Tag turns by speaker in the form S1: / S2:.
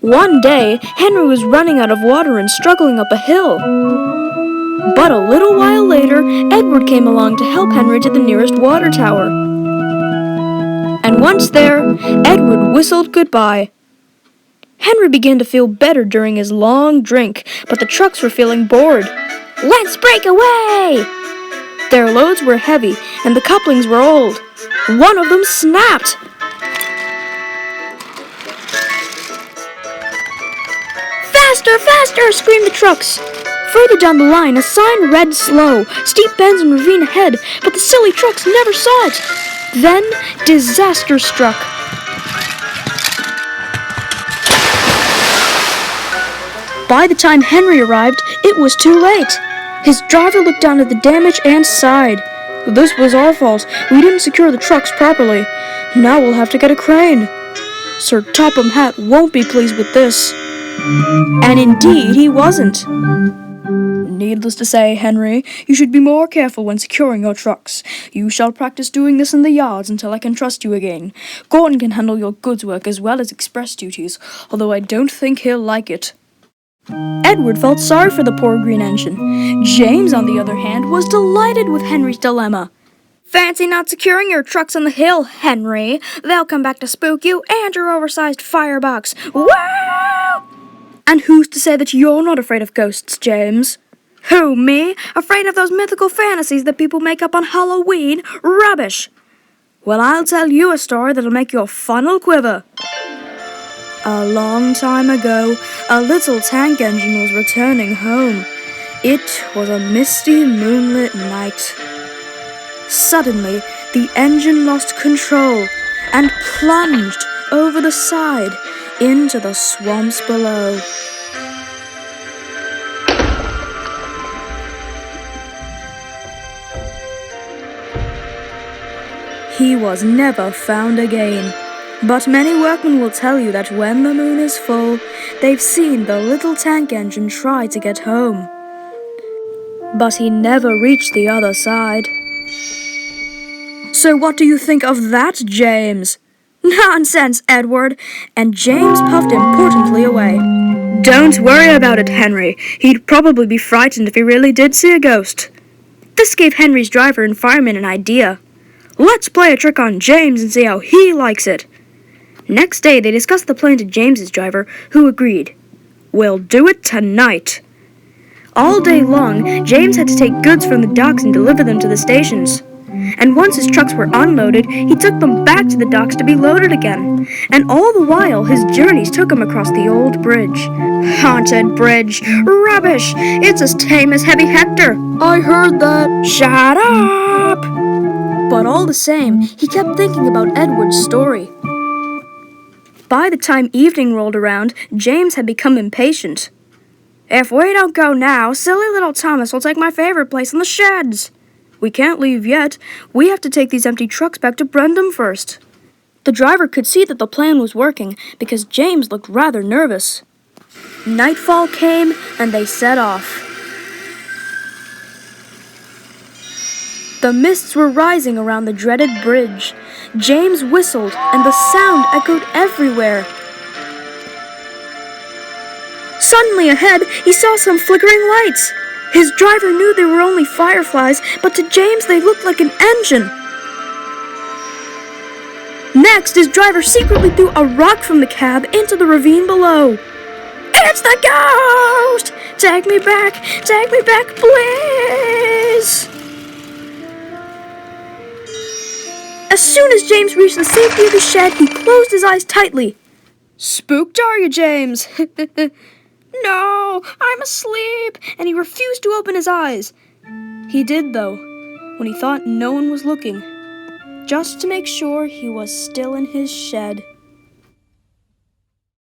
S1: One day, Henry was running out of water and struggling up a hill. But a little while later, Edward came along to help Henry to the nearest water tower. And once there, Edward whistled goodbye. Henry began to feel better during his long drink, but the trucks were feeling bored. "Let's break away!" Their loads were heavy, and the couplings were old. One of them snapped. "Faster, faster!" screamed the trucks. Further down the line, a sign read slow, steep bends and ravine ahead, but the silly trucks never saw it. Then, disaster struck. By the time Henry arrived, it was too late. His driver looked down at the damage and sighed. "This was our fault. We didn't secure the trucks properly. Now we'll have to get a crane. Sir Topham Hatt won't be pleased with this." And indeed he wasn't. "Needless to say, Henry, you should be more careful when securing your trucks. You shall practice doing this in the yards until I can trust you again. Gordon can handle your goods work as well as express duties, although I don't think he'll like it." Edward felt sorry for the poor green engine. James, on the other hand, was delighted with Henry's dilemma. "Fancy not securing your trucks on the hill, Henry. They'll come back to spook you and your oversized firebox. Wow!" "And who's to say that you're not afraid of ghosts, James?" "Who, me? Afraid of those mythical fantasies that people make up on Halloween? Rubbish!" "Well, I'll tell you a story that'll make your funnel quiver." A long time ago, a little tank engine was returning home. It was a misty, moonlit night. Suddenly, the engine lost control and plunged over the side into the swamps below. He was never found again. But many workmen will tell you that when the moon is full, they've seen the little tank engine try to get home. But he never reached the other side. "So what do you think of that, James?" "Nonsense, Edward!" And James puffed importantly away. "Don't worry about it, Henry. He'd probably be frightened if he really did see a ghost." This gave Henry's driver and fireman an idea. "Let's play a trick on James and see how he likes it." Next day, they discussed the plan to James's driver, who agreed. "We'll do it tonight." All day long, James had to take goods from the docks and deliver them to the stations. And once his trucks were unloaded, he took them back to the docks to be loaded again. And all the while, his journeys took him across the old bridge. Haunted bridge! Rubbish! It's as tame as Heavy Hector! "I heard that." "Shut up!" But all the same, he kept thinking about Edward's story. By the time evening rolled around, James had become impatient. "If we don't go now, silly little Thomas will take my favorite place in the sheds." "We can't leave yet. We have to take these empty trucks back to Brendam first." The driver could see that the plan was working because James looked rather nervous. Nightfall came and they set off. The mists were rising around the dreaded bridge. James whistled, and the sound echoed everywhere. Suddenly ahead, he saw some flickering lights. His driver knew they were only fireflies, but to James they looked like an engine. Next, his driver secretly threw a rock from the cab into the ravine below. "It's the ghost! Take me back, please!" As soon as James reached the safety of the shed, he closed his eyes tightly. "Spooked, are you, James?" "No, I'm asleep," and he refused to open his eyes. He did, though, when he thought no one was looking, just to make sure he was still in his shed.